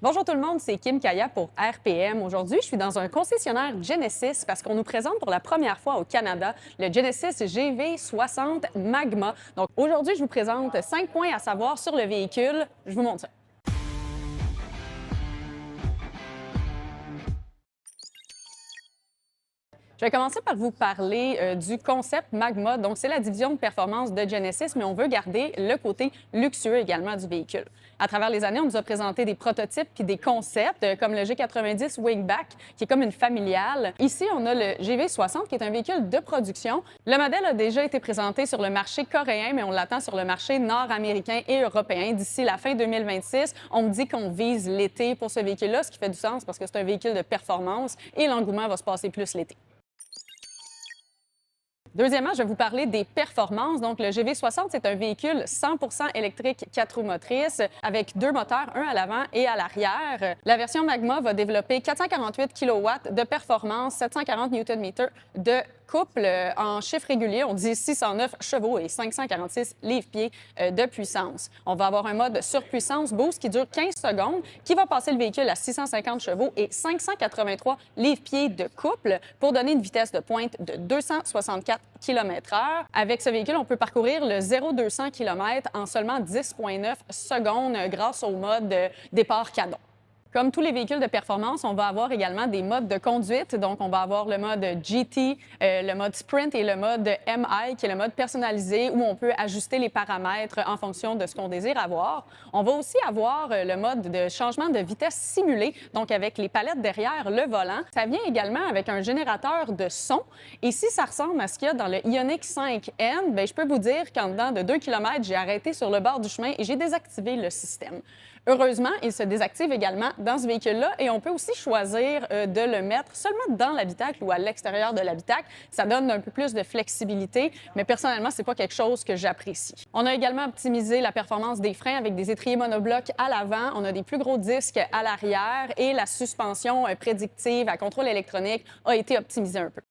Bonjour tout le monde, c'est Kim Kaya pour RPM. Aujourd'hui, je suis dans un concessionnaire Genesis parce qu'on nous présente pour la première fois au Canada le Genesis GV60 Magma. Donc aujourd'hui, je vous présente 5 points à savoir sur le véhicule. Je vous montre ça. Je vais commencer par vous parler du concept Magma. Donc, c'est la division de performance de Genesis, mais on veut garder le côté luxueux également du véhicule. À travers les années, on nous a présenté des prototypes puis des concepts comme le G90 Wingback, qui est comme une familiale. Ici, on a le GV60, qui est un véhicule de production. Le modèle a déjà été présenté sur le marché coréen, mais on l'attend sur le marché nord-américain et européen d'ici la fin 2026. On me dit qu'on vise l'été pour ce véhicule-là, ce qui fait du sens parce que c'est un véhicule de performance et l'engouement va se passer plus l'été. Deuxièmement, je vais vous parler des performances. Donc, le GV60, c'est un véhicule 100% électrique 4 roues motrices avec 2 moteurs, un à l'avant et à l'arrière. La version Magma va développer 448 kW de performance, 740 Nm de couple en chiffre régulier. On dit 609 chevaux et 546 livres-pieds de puissance. On va avoir un mode surpuissance boost qui dure 15 secondes, qui va passer le véhicule à 650 chevaux et 583 livres-pieds de couple pour donner une vitesse de pointe de 264 km/h. Avec ce véhicule, on peut parcourir le 0-200 km en seulement 10,9 secondes grâce au mode départ canon. Comme tous les véhicules de performance, on va avoir également des modes de conduite. Donc, on va avoir le mode GT, le mode Sprint et le mode MI, qui est le mode personnalisé où on peut ajuster les paramètres en fonction de ce qu'on désire avoir. On va aussi avoir le mode de changement de vitesse simulé, donc avec les palettes derrière le volant. Ça vient également avec un générateur de son. Et si ça ressemble à ce qu'il y a dans le Ioniq 5N, bien, je peux vous dire qu'en dedans de 2 km, j'ai arrêté sur le bord du chemin et j'ai désactivé le système. Heureusement, il se désactive également dans ce véhicule-là et on peut aussi choisir de le mettre seulement dans l'habitacle ou à l'extérieur de l'habitacle. Ça donne un peu plus de flexibilité, mais personnellement, c'est pas quelque chose que j'apprécie. On a également optimisé la performance des freins avec des étriers monoblocs à l'avant. On a des plus gros disques à l'arrière et la suspension prédictive à contrôle électronique a été optimisée un peu.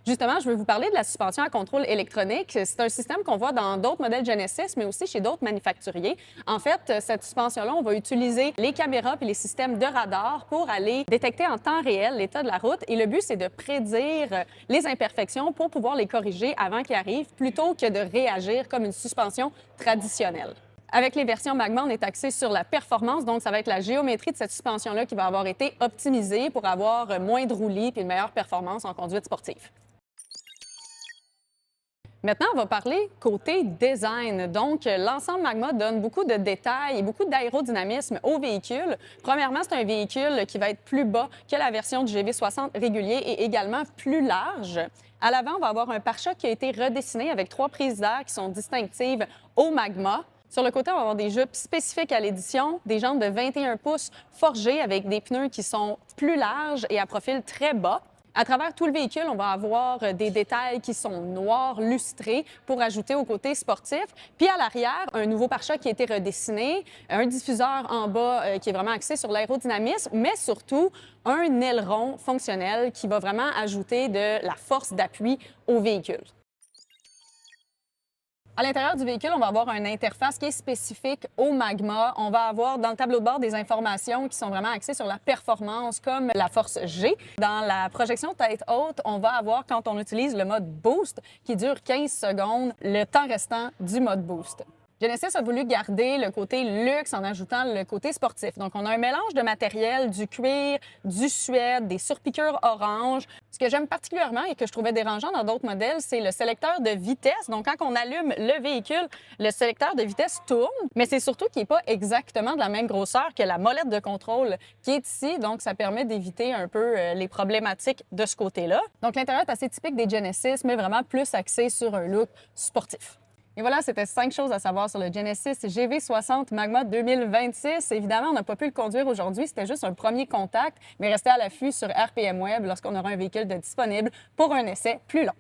Justement, je veux vous parler de la suspension à contrôle électronique. C'est un système qu'on voit dans d'autres modèles Genesis, mais aussi chez d'autres manufacturiers. En fait, cette suspension-là, on va utiliser les caméras et les systèmes de radar pour aller détecter en temps réel l'état de la route. Et le but, c'est de prédire les imperfections pour pouvoir les corriger avant qu'ils arrivent, plutôt que de réagir comme une suspension traditionnelle. Avec les versions Magma, on est axé sur la performance, donc ça va être la géométrie de cette suspension-là qui va avoir été optimisée pour avoir moins de roulis et une meilleure performance en conduite sportive. Maintenant, on va parler côté design. Donc, l'ensemble Magma donne beaucoup de détails et beaucoup d'aérodynamisme au véhicule. Premièrement, c'est un véhicule qui va être plus bas que la version du GV60 régulier et également plus large. À l'avant, on va avoir un pare-choc qui a été redessiné avec 3 prises d'air qui sont distinctives au Magma. Sur le côté, on va avoir des jupes spécifiques à l'édition, des jantes de 21 pouces forgées avec des pneus qui sont plus larges et à profil très bas. À travers tout le véhicule, on va avoir des détails qui sont noirs, lustrés, pour ajouter au côté sportif. Puis à l'arrière, un nouveau pare-choc qui a été redessiné, un diffuseur en bas qui est vraiment axé sur l'aérodynamisme, mais surtout un aileron fonctionnel qui va vraiment ajouter de la force d'appui au véhicule. À l'intérieur du véhicule, on va avoir une interface qui est spécifique au Magma. On va avoir dans le tableau de bord des informations qui sont vraiment axées sur la performance, comme la force G. Dans la projection tête haute, on va avoir, quand on utilise le mode Boost, qui dure 15 secondes, le temps restant du mode Boost. Genesis a voulu garder le côté luxe en ajoutant le côté sportif. Donc, on a un mélange de matériel, du cuir, du suède, des surpiqûres orange. Ce que j'aime particulièrement et que je trouvais dérangeant dans d'autres modèles, c'est le sélecteur de vitesse. Donc, quand on allume le véhicule, le sélecteur de vitesse tourne, mais c'est surtout qu'il n'est pas exactement de la même grosseur que la molette de contrôle qui est ici. Donc, ça permet d'éviter un peu les problématiques de ce côté-là. Donc, l'intérieur est assez typique des Genesis, mais vraiment plus axé sur un look sportif. Et voilà, c'était 5 choses à savoir sur le Genesis GV60 Magma 2026. Évidemment, on n'a pas pu le conduire aujourd'hui, c'était juste un premier contact, mais restez à l'affût sur RPM Web lorsqu'on aura un véhicule de disponible pour un essai plus long.